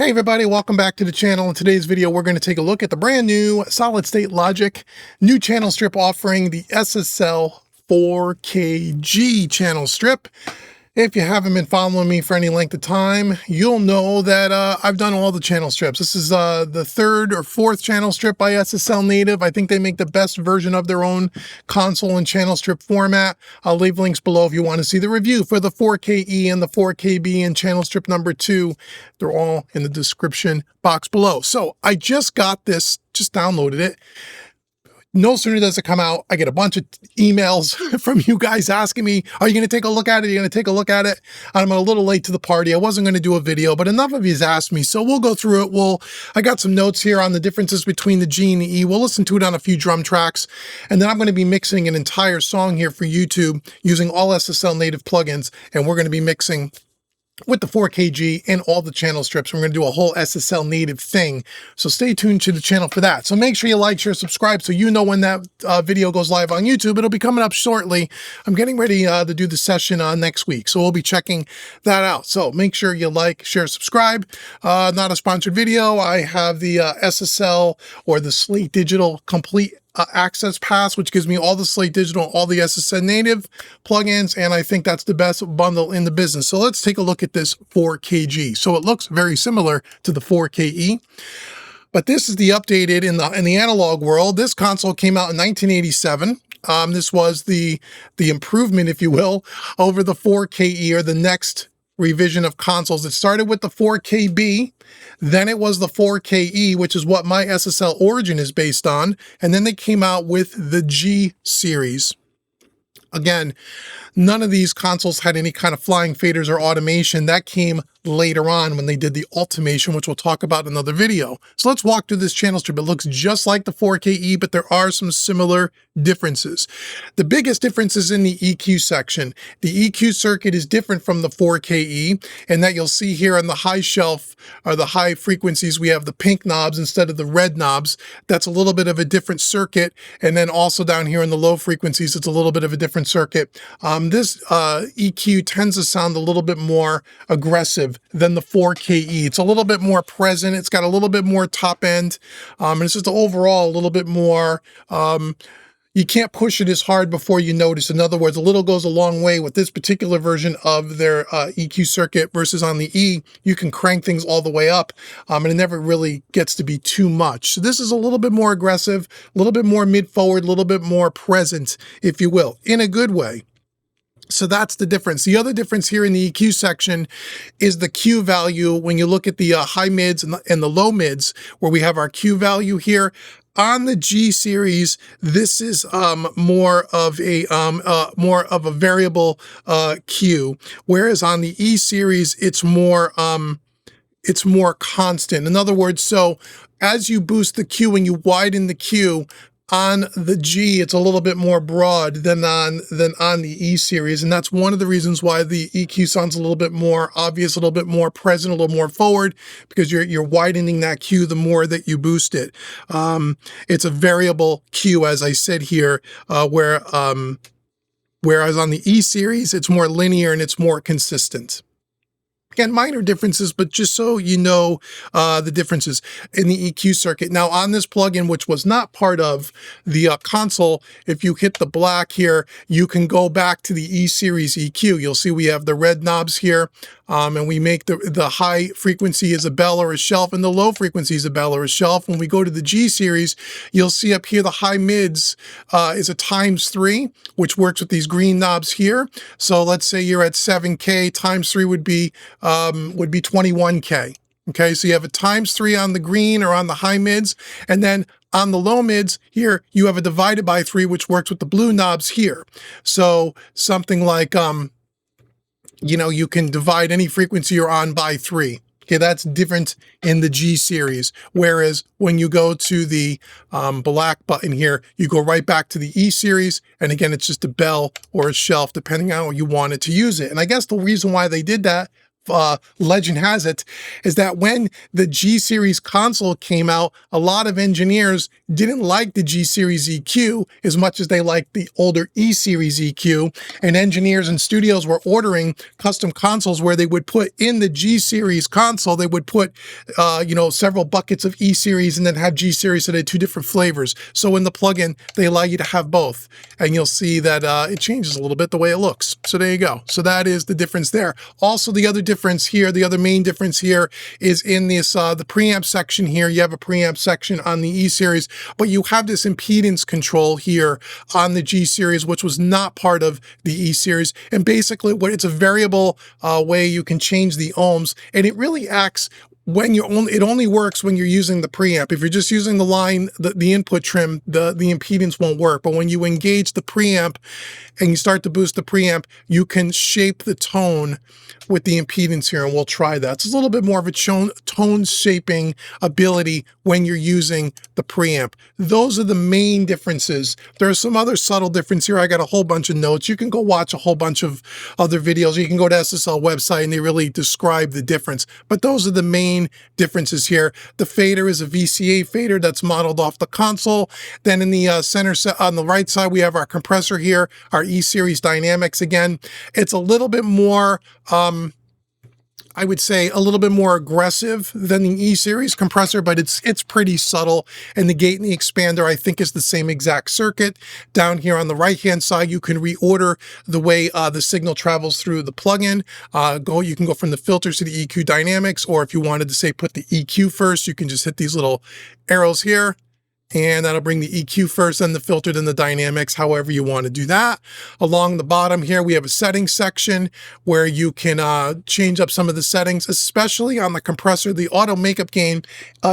Hey everybody, welcome back to the channel. In today's video, we're going to take a look at the brand new solid state logic new channel strip offering, the SSL4KG channel strip. If you haven't been following me for any length of time, you'll know that I've done all the channel strips. This is the third or fourth channel strip by SSL Native. I think they make the best version of their own console and channel strip format. I'll leave links below if you want to see the review for the 4KE and the 4KB and channel strip number 2. They're all in the description box below. So I just got this, just downloaded it. No sooner does it come out, I get a bunch of emails from you guys asking me, are you going to take a look at it? Are you going to take a look at it? I'm a little late to the party. I wasn't going to do a video, but enough of you's asked me. So we'll go through it. I got some notes here on the differences between the G and the E. We'll listen to it on a few drum tracks. And then I'm going to be mixing an entire song here for YouTube using all SSL native plugins. And we're going to be mixing with the 4KG and all the channel strips. We're going to do a whole SSL native thing. So stay tuned to the channel for that. So make sure you like, share, subscribe so you know when that video goes live on YouTube. It'll be coming up shortly. I'm getting ready to do the session next week. So we'll be checking that out. So make sure you like, share, subscribe. Not a sponsored video. I have the SSL or the Slate Digital Complete Access Pass, which gives me all the Slate Digital, all the SSL native plugins, and I think that's the best bundle in the business. So let's take a look at this 4KG. So it looks very similar to the 4KE, but this is the updated in the analog world. This console came out in 1987. This was the improvement, if you will, over the 4KE, or the next revision of consoles. It started with the 4KB, then it was the 4KE, which is what my SSL Origin is based on, and then they came out with the G series. Again, none of these consoles had any kind of flying faders or automation. That came later on when they did the Ultimation, which we'll talk about in another video. So let's walk through this channel strip. It looks just like the 4KE, but there are some similar differences. The biggest difference is in the EQ section. The EQ circuit is different from the 4KE, and that you'll see here on the high shelf, or the high frequencies, we have the pink knobs instead of the red knobs. That's a little bit of a different circuit. And then also down here in the low frequencies, it's a little bit of a different circuit. This EQ tends to sound a little bit more aggressive than the 4KE. It's a little bit more present. It's got a little bit more top end. And it's just overall a little bit more, you can't push it as hard before you notice. In other words, a little goes a long way with this particular version of their EQ circuit versus on the E. You can crank things all the way up, and it never really gets to be too much. So this is a little bit more aggressive, a little bit more mid-forward, a little bit more present, if you will, in a good way. So that's the difference. The other difference here in the EQ section is the Q value. When you look at the high mids and the low mids, where we have our Q value here, on the G series, this is more of a variable Q, whereas on the E series, it's more constant. In other words, so as you boost the Q and you widen the Q, on the G, it's a little bit more broad than on the E series, and that's one of the reasons why the EQ sounds a little bit more obvious, a little bit more present, a little more forward, because you're widening that Q the more that you boost it. It's a variable Q, as I said here, whereas on the E series, it's more linear and it's more consistent. Again, minor differences, but just so you know the differences in the EQ circuit. Now, on this plugin, which was not part of the console, if you hit the black here, you can go back to the E series EQ. You'll see we have the red knobs here, and we make the high frequency is a bell or a shelf, and the low frequency is a bell or a shelf. When we go to the G series, you'll see up here the high mids is a ×3, which works with these green knobs here. So let's say you're at 7K, ×3 would be 21K. Okay, so you have a ×3 on the green or on the high mids, and then on the low mids here, you have a divided by 3, which works with the blue knobs here. So something like, you can divide any frequency you're on by 3. Okay, that's different in the G series. Whereas when you go to the black button here, you go right back to the E series. And again, it's just a bell or a shelf, depending on how you wanted to use it. And I guess the reason why they did that legend has it, is that when the G Series console came out, a lot of engineers didn't like the G Series EQ as much as they liked the older E Series EQ, and engineers and studios were ordering custom consoles where they would put in the G Series console, they would put, several buckets of E Series and then have G Series, so they had two different flavors. So in the plugin, they allow you to have both, and you'll see that it changes a little bit the way it looks. So there you go. So that is the difference there. Also, the other difference here, the other main difference here is in this the preamp section here. You have a preamp section on the E Series, but you have this impedance control here on the G Series, which was not part of the E Series. And basically, it's a variable way you can change the ohms, and it really acts when it only works when you're using the preamp. If you're just using the line, the input trim, the impedance won't work. But when you engage the preamp and you start to boost the preamp, you can shape the tone with the impedance here, and we'll try that. It's a little bit more of a tone shaping ability when you're using the preamp. Those are the main differences. There's some other subtle difference here. I got a whole bunch of notes. You can go watch a whole bunch of other videos. You can go to SSL website and they really describe the difference. But those are the main differences here. The fader is a VCA fader that's modeled off the console. Then in the center set on the right side, we have our compressor here, our E-Series Dynamics again. It's a little bit more I would say a little bit more aggressive than the E-Series compressor, but it's pretty subtle. And the gate and the expander, I think, is the same exact circuit. Down here on the right-hand side, you can reorder the way the signal travels through the plugin. You can go from the filters to the EQ dynamics, or if you wanted to say put the EQ first, you can just hit these little arrows here, and that'll bring the EQ first, then the filter, then the dynamics, however you want to do that. Along the bottom here, we have a settings section where you can change up some of the settings, especially on the compressor. The auto makeup gain,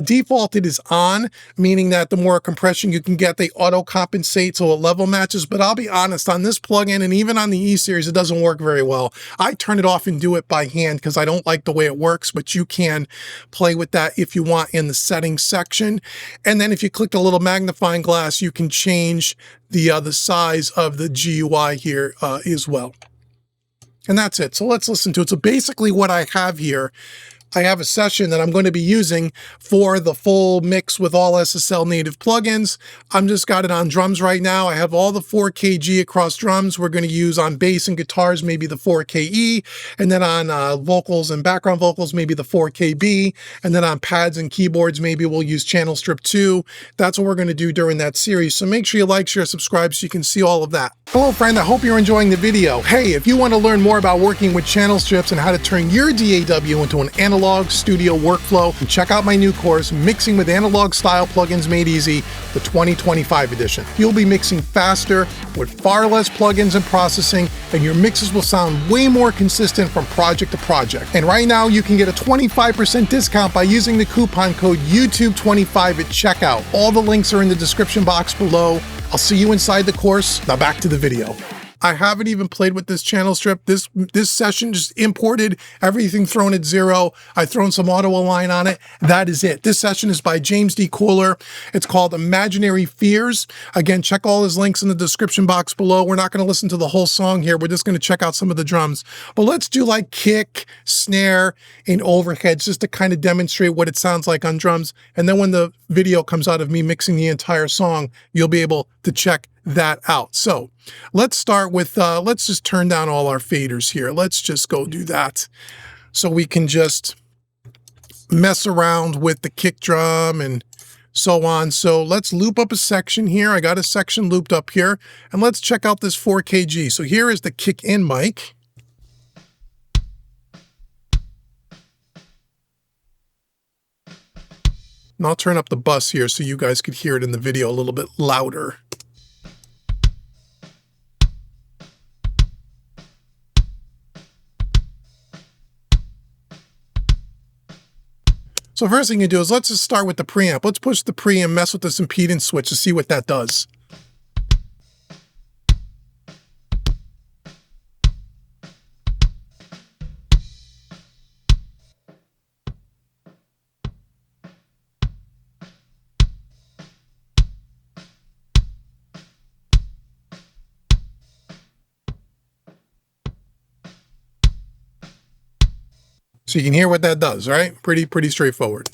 defaulted is on, meaning that the more compression you can get, they auto compensate so it level matches. But I'll be honest, on this plugin and even on the E-Series, it doesn't work very well. I turn it off and do it by hand because I don't like the way it works, but you can play with that if you want in the settings section. And then if you click the little magnifying glass, you can change the size of the GUI here as well. And that's it. So let's listen to it. So basically what I have here, I have a session that I'm going to be using for the full mix with all SSL native plugins. I'm just got it on drums right now. I have all the 4KG across drums. We're going to use on bass and guitars, maybe the 4KE, and then on vocals and background vocals, maybe the 4KB, and then on pads and keyboards, maybe we'll use Channel Strip 2. That's what we're going to do during that series. So make sure you like, share, subscribe so you can see all of that. Hello, friend. I hope you're enjoying the video. Hey, if you want to learn more about working with channel strips and how to turn your DAW into an analog studio workflow, check out my new course, Mixing with Analog Style Plugins Made Easy, the 2025 edition. You'll be mixing faster with far less plugins and processing, and your mixes will sound way more consistent from project to project. And right now, you can get a 25% discount by using the coupon code YouTube25 at checkout. All the links are in the description box below. I'll see you inside the course. Now back to the video. I haven't even played with this channel strip. This session just imported everything thrown at 0. I've thrown some auto align on it. That is it. This session is by James D. Kohler. It's called Imaginary Fears. Again, check all his links in the description box below. We're not going to listen to the whole song here. We're just going to check out some of the drums. But let's do like kick, snare, and overheads just to kind of demonstrate what it sounds like on drums. And then when the video comes out of me mixing the entire song, you'll be able to check that out. So let's start with, let's just turn down all our faders here. Let's just go do that so we can just mess around with the kick drum and so on. So let's loop up a section here. I got a section looped up here, and let's check out this 4KG. So here is the kick in mic. And I'll turn up the bus here so you guys could hear it in the video a little bit louder. So first thing you do is let's just start with the preamp. Let's push the preamp, mess with this impedance switch to see what that does. So you can hear what that does, right? Pretty straightforward.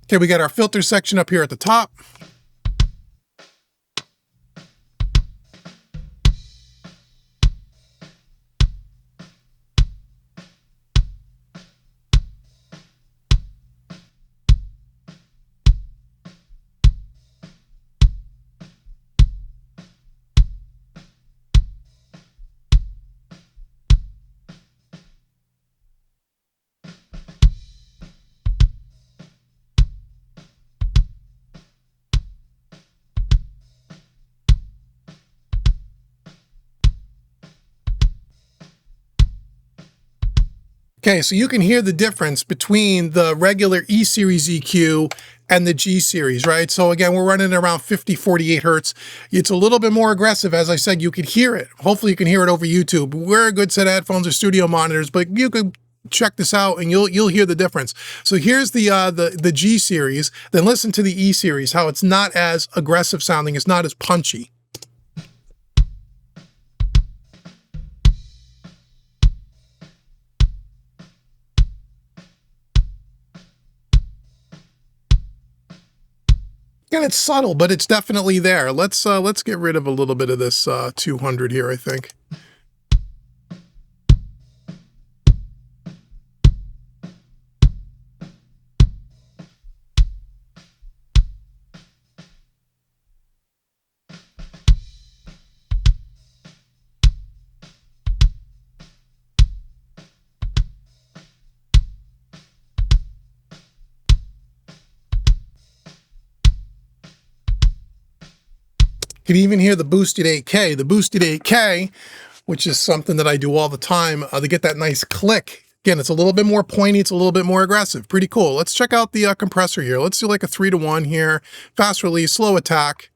Okay, we got our filter section up here at the top. Okay, so you can hear the difference between the regular E-Series EQ and the G-Series, right? So again, we're running around 50, 48 hertz. It's a little bit more aggressive. As I said, you could hear it. Hopefully you can hear it over YouTube. Wear a good set of headphones or studio monitors, but you could check this out and you'll hear the difference. So here's the G-Series, then listen to the E-Series, how it's not as aggressive sounding, it's not as punchy. And it's subtle, but it's definitely there. Let's get rid of a little bit of this 200 here, I think. You can even hear the boosted 8K. The boosted 8K, which is something that I do all the time to get that nice click. Again, it's a little bit more pointy. It's a little bit more aggressive. Pretty cool. Let's check out the compressor here. Let's do like a 3-to-1 here. Fast release, slow attack.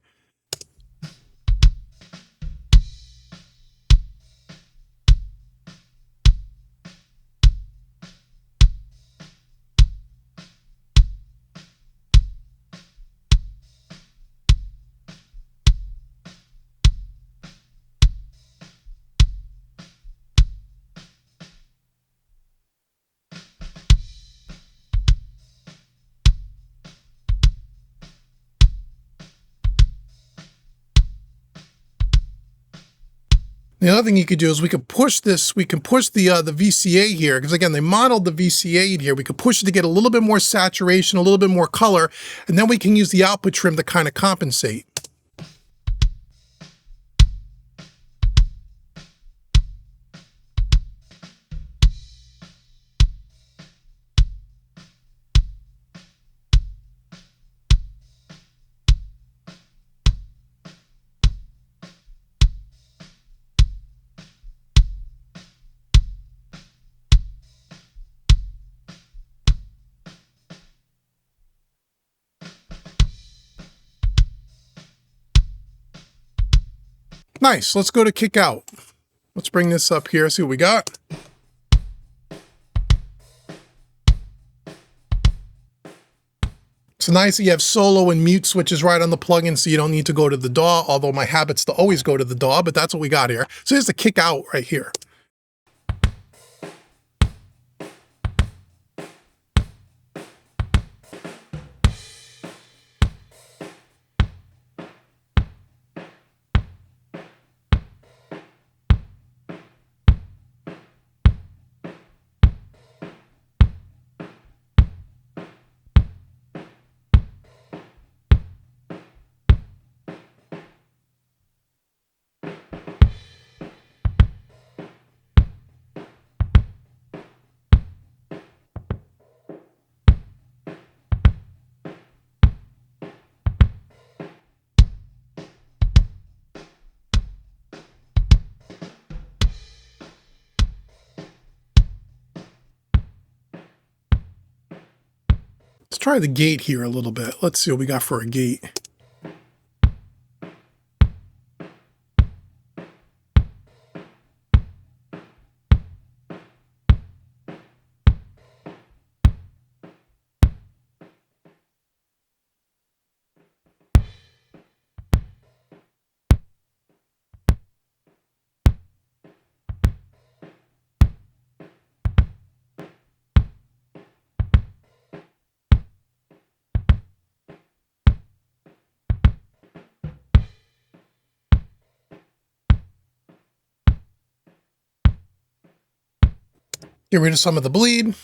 The other thing you could do is we could push this, we can push the VCA here, because again, they modeled the VCA here. We could push it to get a little bit more saturation, a little bit more color, and then we can use the output trim to kind of compensate. Nice. Let's go to kick out. Let's bring this up here, see what we got. It's nice that you have solo and mute switches right on the plugin, so you don't need to go to the DAW, although my habit's to always go to the DAW, but that's what we got here. So here's the kick out right here. Let's try the gate here a little bit. Let's see what we got for a gate. Get rid of some of the bleed.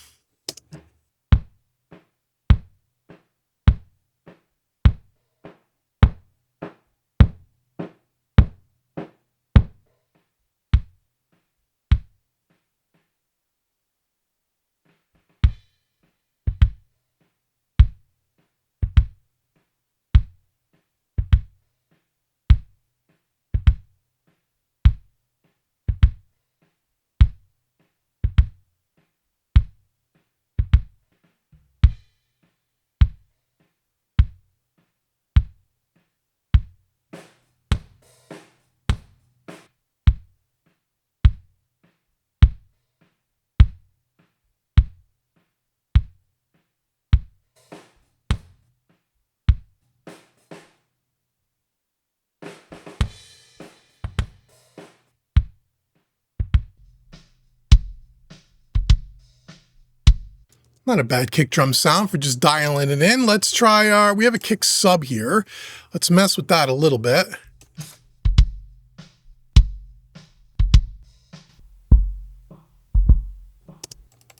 Not a bad kick drum sound for just dialing it in. Let's try we have a kick sub here. Let's mess with that a little bit.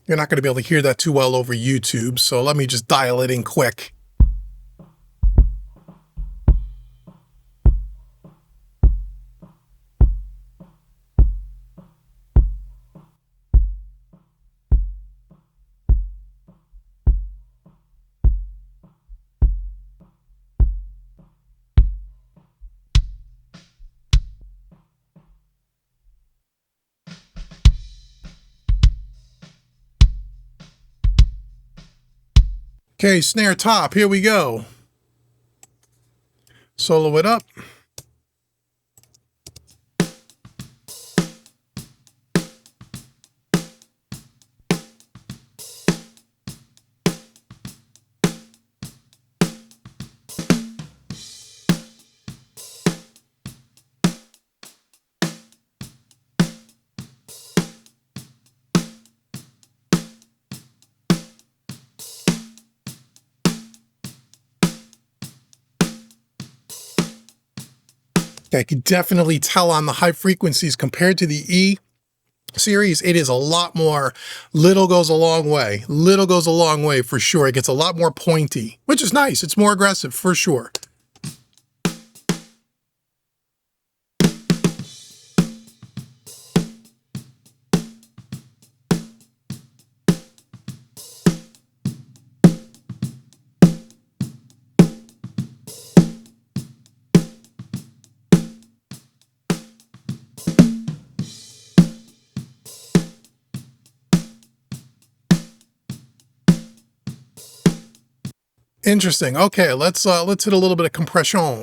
You're not going to be able to hear that too well over YouTube, so let me just dial it in quick. Okay, snare top, here we go. Solo it up. I can definitely tell on the high frequencies compared to the E series, it is a lot more. Little goes a long way. Little goes a long way for sure. It gets a lot more pointy, which is nice. It's more aggressive for sure. Interesting. Okay, let's hit a little bit of compression.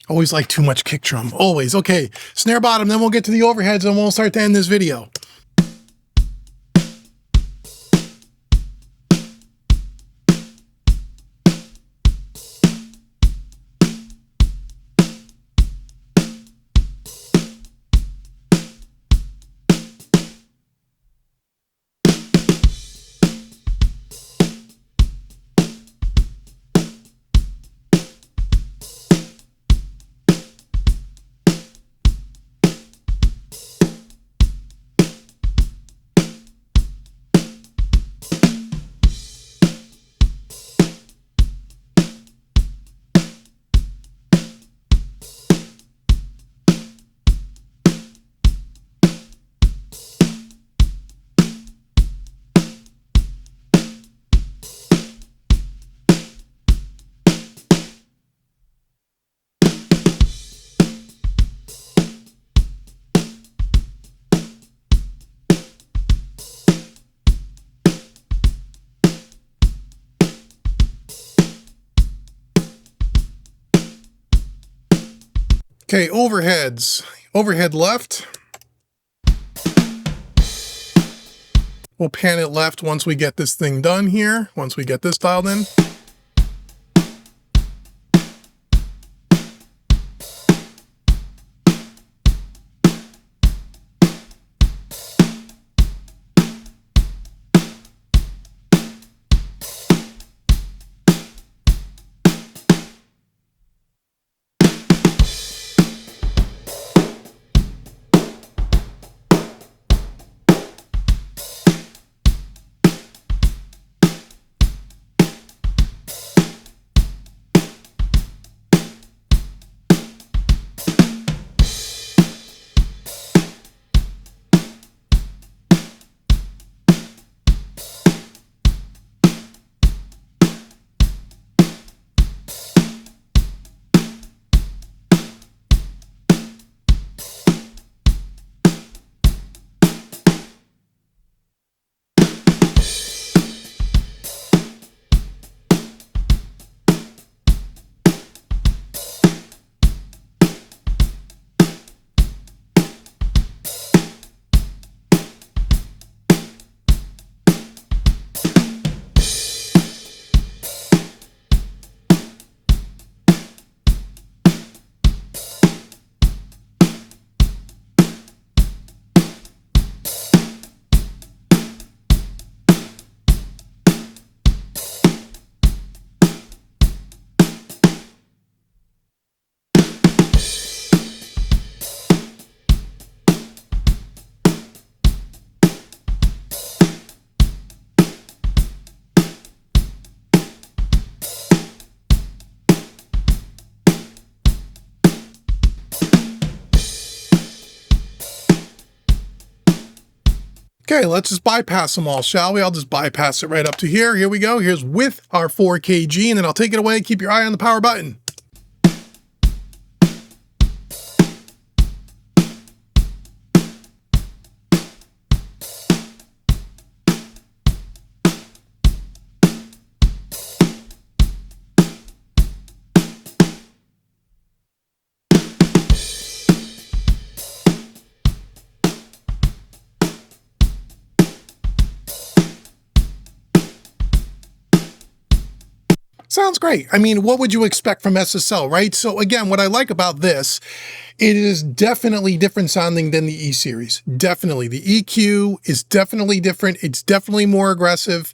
Always like too much kick drum. Always. Okay, snare bottom, then we'll get to the overheads and we'll start to end this video. Okay, overheads. Overhead left. We'll pan it left once we get this thing done here, once we get this dialed in. Okay, let's just bypass them all, shall we? I'll just bypass it right up to here. Here we go. Here's with our 4KG, and then I'll take it away. Keep your eye on the power button. Sounds great. I mean, what would you expect from SSL, right? So again, what I like about this, it is definitely different sounding than the E series. Definitely. The EQ is definitely different. It's definitely more aggressive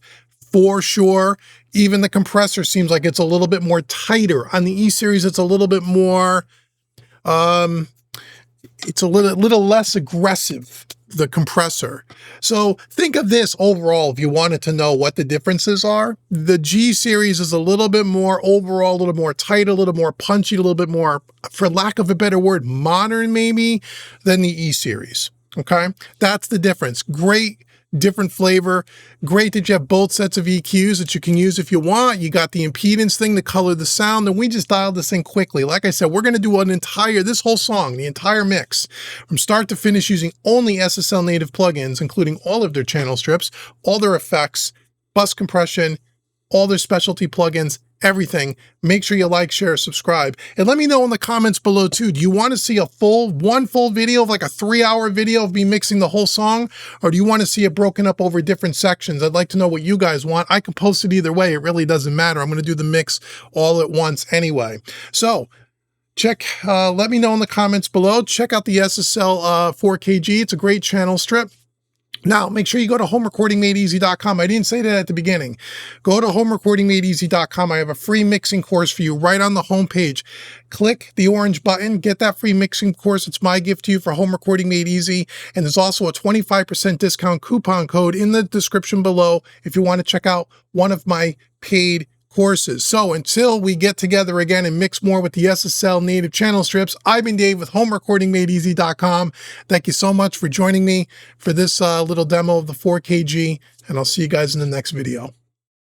for sure. Even the compressor seems like it's a little bit more tighter. On the E series, it's a little bit more, it's a little less aggressive, the compressor. So think of this overall if you wanted to know what the differences are. The G series is a little bit more overall, a little more tight, a little more punchy, a little bit more, for lack of a better word, modern maybe, than the E series. Okay, that's the difference. Great different flavor. Great that you have both sets of EQs that you can use if you want. You got the impedance thing to color the sound, and we just dialed this in quickly. Like I said, we're going to do this whole song, the entire mix, from start to finish using only SSL native plugins, including all of their channel strips, all their effects, bus compression, all their specialty plugins, everything. Make sure you like, share, subscribe. And let me know in the comments below too, do you want to see one full video of like a 3-hour video of me mixing the whole song? Or do you want to see it broken up over different sections? I'd like to know what you guys want. I can post it either way. It really doesn't matter. I'm going to do the mix all at once anyway. So let me know in the comments below. Check out the SSL4KG. It's a great channel strip. Now, make sure you go to homerecordingmadeeasy.com. I didn't say that at the beginning. Go to homerecordingmadeeasy.com. I have a free mixing course for you right on the homepage. Click the orange button, get that free mixing course. It's my gift to you for Home Recording Made Easy. And there's also a 25% discount coupon code in the description below if you want to check out one of my paid courses. So until we get together again and mix more with the SSL native channel strips, I've been Dave with homerecordingmadeeasy.com. Thank you so much for joining me for this little demo of the 4KG, and I'll see you guys in the next video.